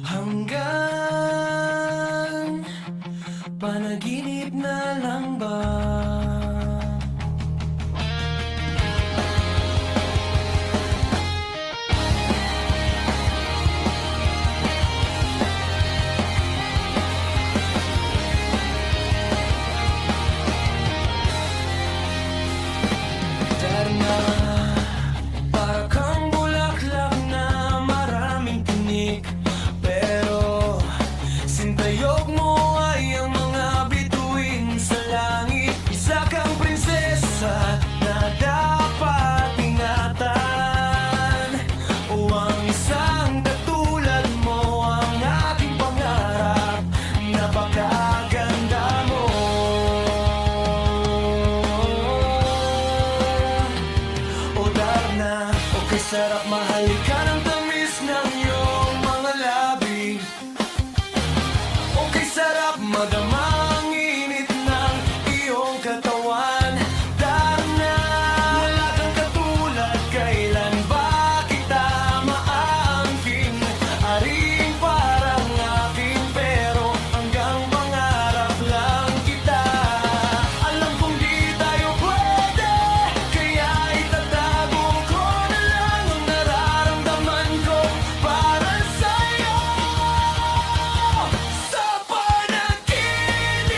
Hanggang panaginip na lang ba? Darna, para kang bulaklak na maraming tinik, pero sintayog mo ay ang mga bituin sa langit. Isa kang prinsesa na dapat ingatan, o ang isang katulad mo ang aking pangarap. Napakaganda mo. O Darna, o kay sarap mahalikan ang tamis ng iyong mga labi. O kay sarap madama ang init ng iyong katawan. Darna, wala kang katulad, kailan ba kita maaangkin? Aring parang akin, pero hanggang pangarap lang kita. Alam kong di tayo pwede, kaya itatago ko na lang ang nararamdaman ko para sa'yo. Sa panaginip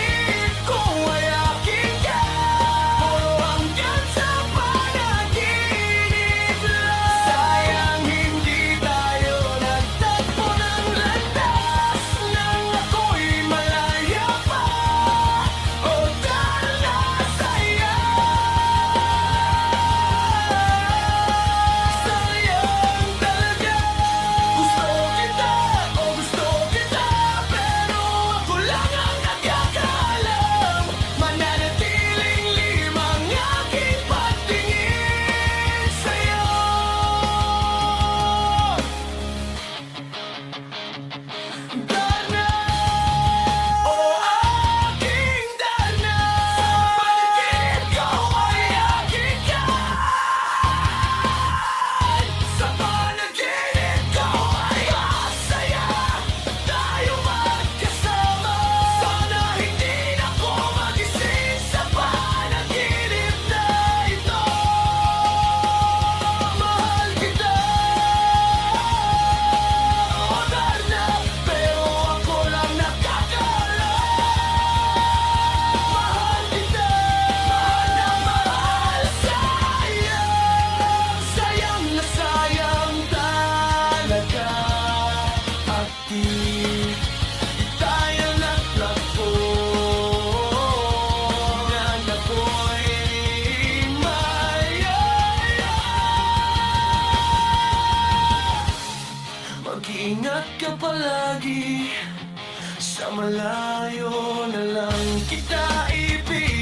ko ay akin ka, puro hanggang sa panaginip lang. Sayang hindi tayo nagtagpo ng landas nang ako'y malaya pa. O Darna, sayang, sayang talaga. Gusto kita, pero ako lang ang nagkakaalam. Mananatiling limang aking pagtingin sa'yo. Darna, o aking Darna, sa panaginip ko ay aking ka. Sa panaginip ko ay masaya tayo magkasama. Sana hindi na ako magising sa panaginip na ito. Mahal kita, o Darna, pero ako lang nakakaalam. Mahal kita, mahal na mahal. Sayang, sayang na sayang talaga. At di tayo nagtagpo nang ako'y mayaya. Mag-iingat ka palagi, sa malayo na lang kita ibig.